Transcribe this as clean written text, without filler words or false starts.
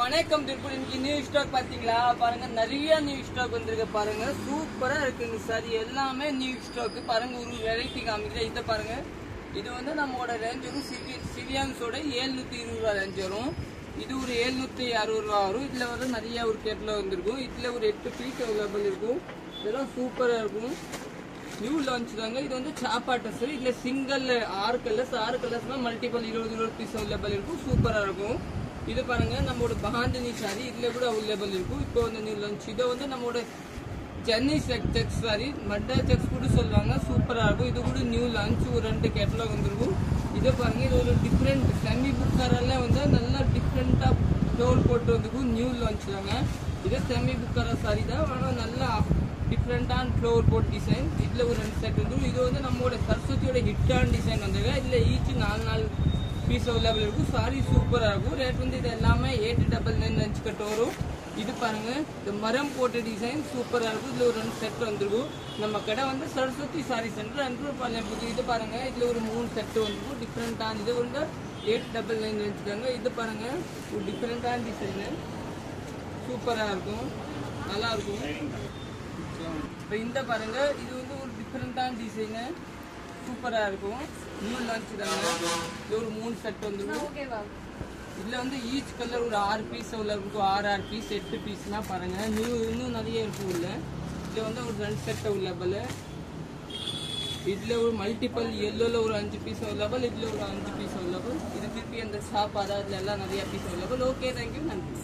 வணக்கம் திருப்பூர். இன்னைக்கு new stock பாத்தீங்களா? பாருங்க, நிறைய நியூ ஸ்டாக் வந்திருக்கு. பாருங்க, சூப்பரா இருக்குங்க சார். எல்லாமே நியூ ஸ்டாக். பாருங்க, ஒரு வெரைட்டி காமிக்கிறேன். இதை பாருங்க, இது வந்து நம்மளோட ரேஞ்ச் வரும் சிவியான்ஸோட 720 ரூபா ரேஞ்ச் வரும். இது ஒரு 760 ரூபா வரும். இதுல வந்து நிறைய ஒரு கேட்ல வந்திருக்கும். இதுல ஒரு 8 பீஸ் அவைலபிள் இருக்கும். இதெல்லாம் சூப்பரா இருக்கும். நியூ லான்ச் தாங்க. இது வந்து சாப்பாட்டு. இதுல single 6 colours multiple 20 piece available இருக்கும். சூப்பரா இருக்கும். இது பாருங்க, நம்மளோட பஹாந்தினி சாரி இதுல கூட அவைலபிள் இருக்கும். இப்போ வந்து நியூ லான்ச். இதை வந்து நம்மளோட ஜென்னி செக்ஸ் சாரி மட்டா செக்ஸ் கூட சொல்லுவாங்க. சூப்பரா இருக்கும். இது கூட நியூ லான்ச். ஒரு 2 கேட்டலாக் வந்துருக்கும். இதை பாருங்க, இது ஒரு டிஃப்ரெண்ட் செமி புக்காரெல்லாம் வந்து நல்லா டிஃப்ரெண்டா டோல் போட்டு வந்துருக்கும். நியூ லான்ச் தாங்க. இது செமி புக்கார சாரி தான், ஆனால் நல்லா டிஃப்ரெண்டான ஃப்ளவர் போட் டிசைன். இதுல ஒரு 2 செட் வந்துடும். இது வந்து நம்மளோட சரஸ்வதியோட ஹிட்டான டிசைன் வந்துருக்கு. இதுல ஈச் 4 பீஸ் அவைலபிள் இருக்கும். சாரி சூப்பரா இருக்கும். ரேட் வந்து இது எல்லாமே 899 கட்ட வரும். இது பாருங்க, இந்த மரம் போட்ட டிசைன் சூப்பரா இருக்கும். இதுல ஒரு 2 செட் வந்துருக்கும். நம்ம கடை வந்து சரஸ்வதி சாரி சென்டர் அன்பாளையம். இது பாருங்க, இதுல ஒரு 3 செட் வந்துருக்கும். டிஃப்ரெண்டான இது வந்து 899 வச்சுக்காங்க. இது பாருங்க, ஒரு டிஃப்ரெண்டான டிசைனு சூப்பரா இருக்கும், நல்லா இருக்கும். இப்போ இந்த பாருங்க, இது வந்து ஒரு டிஃப்ரெண்டான டிசைனு சூப்பரா இருக்கும். நியூ லான்ச் தாங்க. இது ஒரு 3 செட் வந்துருக்கும். இதுல வந்து ஈச் கலர் ஒரு 6 பீஸ் உள்ள இருக்கும். 6 பீஸ் 8 பீஸ்னா பாருங்க, இன்னும் நிறைய இருக்கும். உள்ள இதுல வந்து ஒரு 2 செட் அவைலபிள். இதுல ஒரு மல்டிபிள் எல்லோல ஒரு 5 பீஸ் அவைலபிள். இதுல ஒரு 5 பீஸ் அவைலபிள். இது திருப்பி அந்த ஷாப் அதாவது எல்லாம் நிறைய பீஸ் அவைலபிள். ஓகே, தேங்க்யூ, நன்றி.